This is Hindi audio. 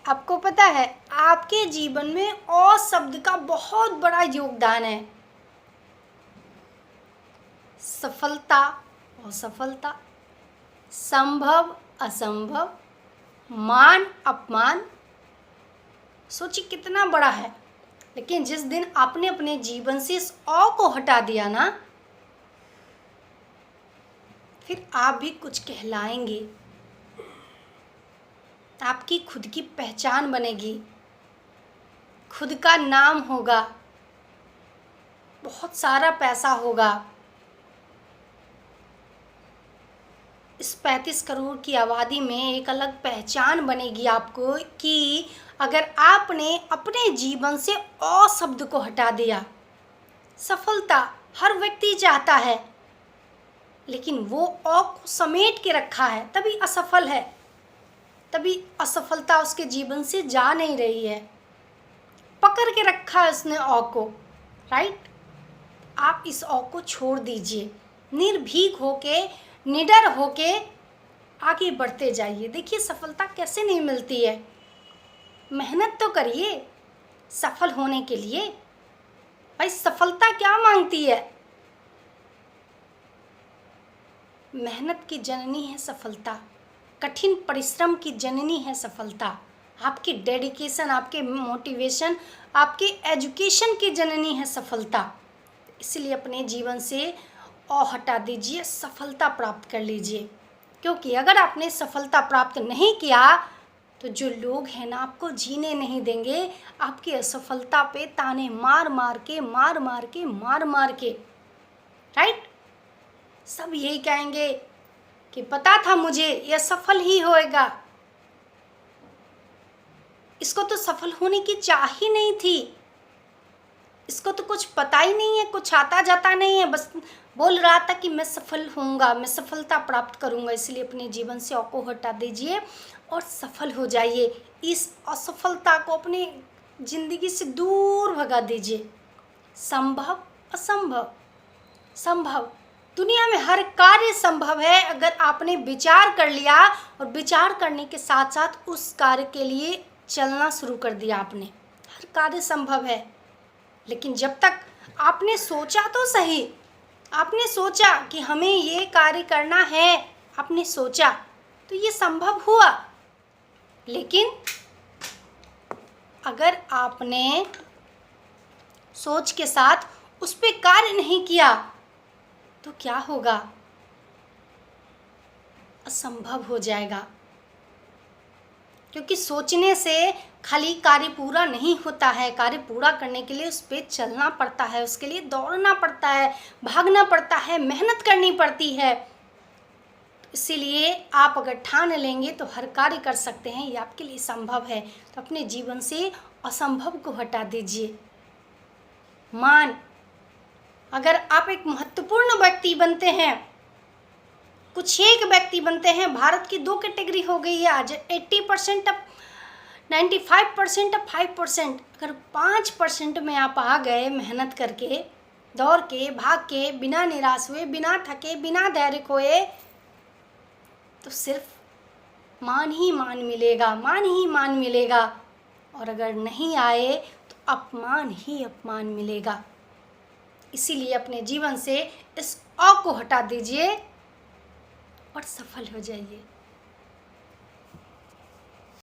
आपको पता है आपके जीवन में अ शब्द का बहुत बड़ा योगदान है। सफलता, असफलता, संभव, असंभव, मान, अपमान, सोचिए कितना बड़ा है। लेकिन जिस दिन आपने अपने जीवन से इस अ को हटा दिया ना, फिर आप भी कुछ कहलाएंगे। आपकी खुद की पहचान बनेगी, खुद का नाम होगा, बहुत सारा पैसा होगा। इस 35 करोड़ की आबादी में एक अलग पहचान बनेगी आपको कि अगर आपने अपने जीवन से अ शब्द को हटा दिया। सफलता हर व्यक्ति चाहता है, लेकिन वो अ को समेट के रखा है, तभी असफल है, तभी असफलता उसके जीवन से जा नहीं रही है। पकड़ के रखा है उसने अ को, राइट। आप इस अ को छोड़ दीजिए, निर्भीक होके, निडर होके आगे बढ़ते जाइए। देखिए सफलता कैसे नहीं मिलती है, मेहनत तो करिए सफल होने के लिए। भाई सफलता क्या मांगती है? मेहनत की जननी है सफलता, कठिन परिश्रम की जननी है सफलता, आपकी डेडिकेशन, आपके मोटिवेशन, आपके एजुकेशन की जननी है सफलता। इसलिए अपने जीवन से अ हटा दीजिए, सफलता प्राप्त कर लीजिए। क्योंकि अगर आपने सफलता प्राप्त नहीं किया तो जो लोग हैं ना आपको जीने नहीं देंगे, आपकी असफलता पे ताने मार मार के, मार मार के, मार मार के, राइट। सब यही कहेंगे कि पता था मुझे यह सफल ही होएगा, इसको तो सफल होने की चाह ही नहीं थी, इसको तो कुछ पता ही नहीं है, कुछ आता जाता नहीं है, बस बोल रहा था कि मैं सफल होऊंगा, मैं सफलता प्राप्त करूंगा। इसलिए अपने जीवन से अ को हटा दीजिए और सफल हो जाइए। इस असफलता को अपनी जिंदगी से दूर भगा दीजिए। संभव, असंभव, संभव, दुनिया में हर कार्य संभव है अगर आपने विचार कर लिया और विचार करने के साथ साथ उस कार्य के लिए चलना शुरू कर दिया आपने। हर कार्य संभव है, लेकिन जब तक आपने सोचा तो सही, आपने सोचा कि हमें ये कार्य करना है, आपने सोचा तो ये संभव हुआ। लेकिन अगर आपने सोच के साथ उस पे कार्य नहीं किया तो क्या होगा? असंभव हो जाएगा। क्योंकि सोचने से खाली कार्य पूरा नहीं होता है, कार्य पूरा करने के लिए उस पर चलना पड़ता है, उसके लिए दौड़ना पड़ता है, भागना पड़ता है, मेहनत करनी पड़ती है। इसीलिए आप अगर ठान लेंगे तो हर कार्य कर सकते हैं, ये आपके लिए संभव है। तो अपने जीवन से असंभव को हटा दीजिए। मान, अगर आप एक महत्वपूर्ण व्यक्ति बनते हैं, कुछ एक व्यक्ति बनते हैं, भारत की 2 कैटेगरी हो गई है आज, 80% अब 95% अब 5%। अगर 5% में आप आ गए मेहनत करके, दौड़ के, भाग के, बिना निराश हुए, बिना थके, बिना धैर्य खोए, तो सिर्फ मान ही मान मिलेगा, मान ही मान मिलेगा। और अगर नहीं आए तो अपमान ही अपमान मिलेगा। इसीलिए अपने जीवन से इस अ को हटा दीजिए और सफल हो जाइए।